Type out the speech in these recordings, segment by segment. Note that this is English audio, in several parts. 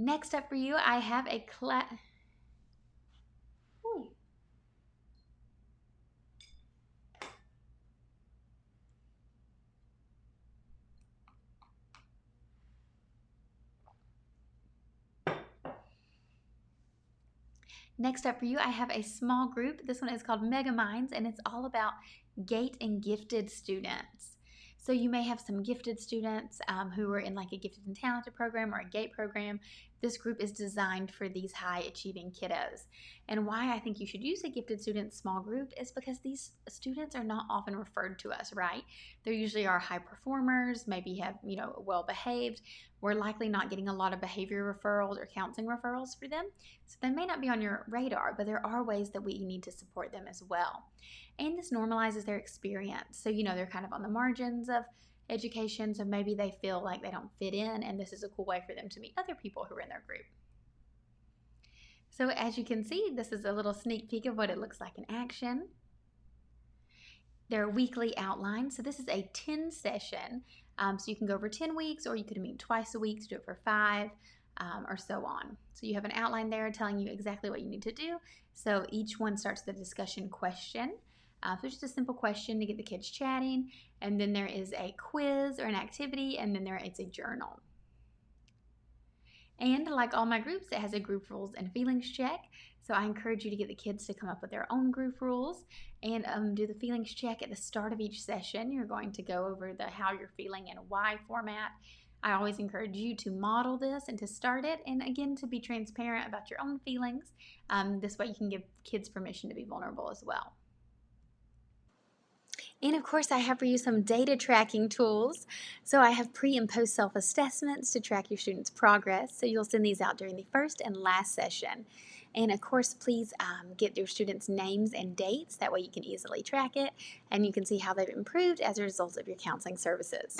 Next up for you, I have a class. Next up for you, I have a small group. This one is called Mega Minds, and it's all about GATE and gifted students. So you may have some gifted students who are in like a gifted and talented program or a GATE program. This group is designed for these high achieving kiddos. And why I think you should use a gifted student small group is because these students are not often referred to us, right? They usually are high performers, maybe have, well behaved. We're likely not getting a lot of behavior referrals or counseling referrals for them. So they may not be on your radar, but there are ways that we need to support them as well. And this normalizes their experience. So, they're kind of on the margins of education, so maybe they feel like they don't fit in, and this is a cool way for them to meet other people who are in their group. So as you can see, this is a little sneak peek of what it looks like in action. They're weekly outlines, so this is a 10 session, so you can go over 10 weeks, or you could meet twice a week to do it for 5, or so on. So you have an outline there telling you exactly what you need to do. So each one starts with a discussion question. So just a simple question to get the kids chatting, and then there is a quiz or an activity, and then there is a journal. And like all my groups, it has a group rules and feelings check. So I encourage you to get the kids to come up with their own group rules and do the feelings check at the start of each session. You're going to go over the how you're feeling and why format. I always encourage you to model this and to start it, and again, to be transparent about your own feelings. This way you can give kids permission to be vulnerable as well. And of course, I have for you some data tracking tools. So I have pre and post self-assessments to track your students' progress. So you'll send these out during the first and last session. And of course, please get your students' names and dates. That way you can easily track it, and you can see how they've improved as a result of your counseling services.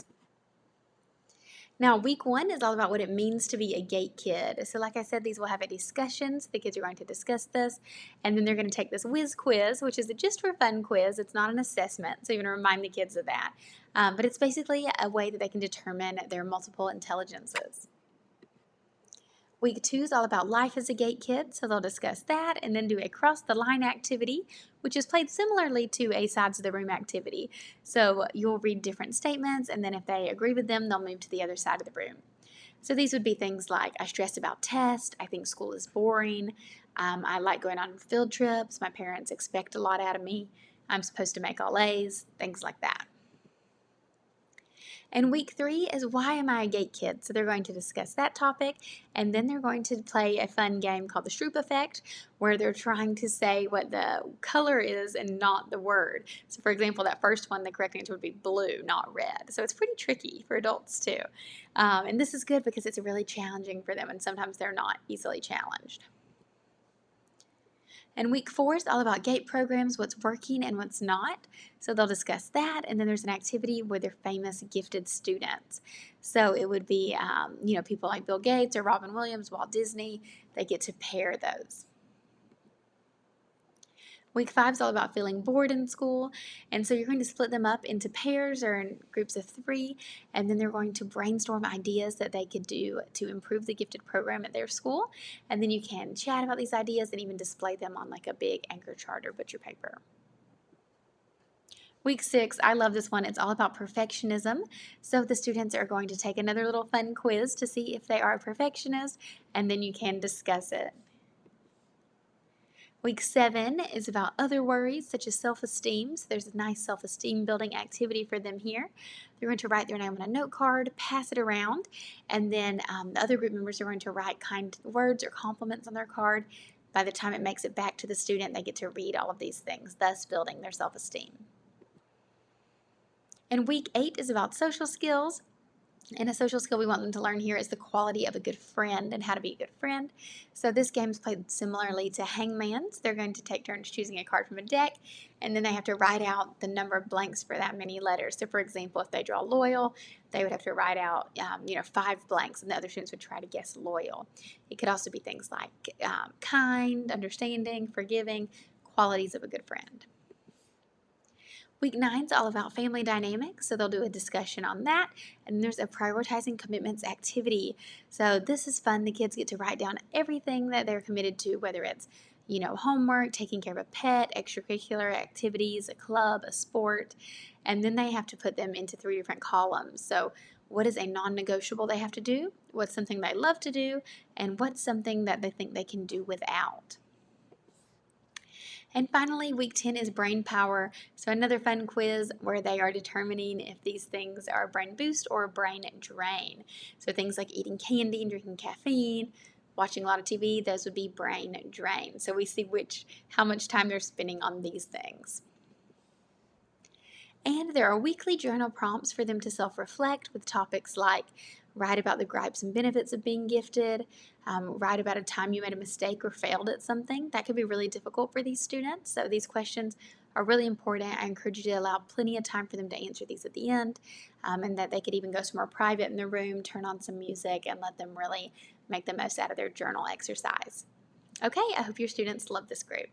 Now, week 1 is all about what it means to be a GATE kid. So like I said, these will have a discussion. So the kids are going to discuss this, and then they're going to take this whiz quiz, which is a just for fun quiz. It's not an assessment, so you're going to remind the kids of that. But it's basically a way that they can determine their multiple intelligences. Week 2 is all about life as a GATE kid, so they'll discuss that and then do a cross the line activity, which is played similarly to a sides of the room activity. So you'll read different statements, and then if they agree with them, they'll move to the other side of the room. So these would be things like, I stress about tests, I think school is boring, I like going on field trips, my parents expect a lot out of me, I'm supposed to make all A's, things like that. And week 3 is why am I a GATE kid? So they're going to discuss that topic, and then they're going to play a fun game called the Stroop Effect, where they're trying to say what the color is and not the word. So for example, that first one, the correct answer would be blue, not red. So it's pretty tricky for adults too. And this is good because it's really challenging for them, and sometimes they're not easily challenged. And week 4 is all about GATE programs, what's working and what's not. So they'll discuss that, and then there's an activity with their famous gifted students. So it would be, people like Bill Gates or Robin Williams, Walt Disney. They get to pair those. Week 5 is all about feeling bored in school, and so you're going to split them up into pairs or in groups of 3, and then they're going to brainstorm ideas that they could do to improve the gifted program at their school, and then you can chat about these ideas and even display them on like a big anchor chart or butcher paper. Week 6, I love this one. It's all about perfectionism. So the students are going to take another little fun quiz to see if they are a perfectionist, and then you can discuss it. Week 7 is about other worries such as self-esteem. So there's a nice self-esteem building activity for them here. They're going to write their name on a note card, pass it around, and then the other group members are going to write kind words or compliments on their card. By the time it makes it back to the student, they get to read all of these things, thus building their self-esteem. And week 8 is about social skills. And a social skill we want them to learn here is the quality of a good friend and how to be a good friend. So this game is played similarly to Hangman's. They're going to take turns choosing a card from a deck, and then they have to write out the number of blanks for that many letters. So for example, if they draw loyal, they would have to write out 5 blanks, and the other students would try to guess loyal. It could also be things like kind, understanding, forgiving, qualities of a good friend. Week 9 is all about family dynamics, so they'll do a discussion on that. And there's a prioritizing commitments activity. So this is fun. The kids get to write down everything that they're committed to, whether it's homework, taking care of a pet, extracurricular activities, a club, a sport, and then they have to put them into 3 different columns. So what is a non-negotiable they have to do? What's something they love to do? And what's something that they think they can do without? And finally, week 10 is brain power. So another fun quiz where they are determining if these things are brain boost or brain drain. So things like eating candy and drinking caffeine, watching a lot of TV, those would be brain drain. So we see how much time they're spending on these things. And there are weekly journal prompts for them to self-reflect with topics like write about the gripes and benefits of being gifted, write about a time you made a mistake or failed at something. That could be really difficult for these students. So these questions are really important. I encourage you to allow plenty of time for them to answer these at the end, and that they could even go somewhere private in their room, turn on some music, and let them really make the most out of their journal exercise. Okay, I hope your students love this group.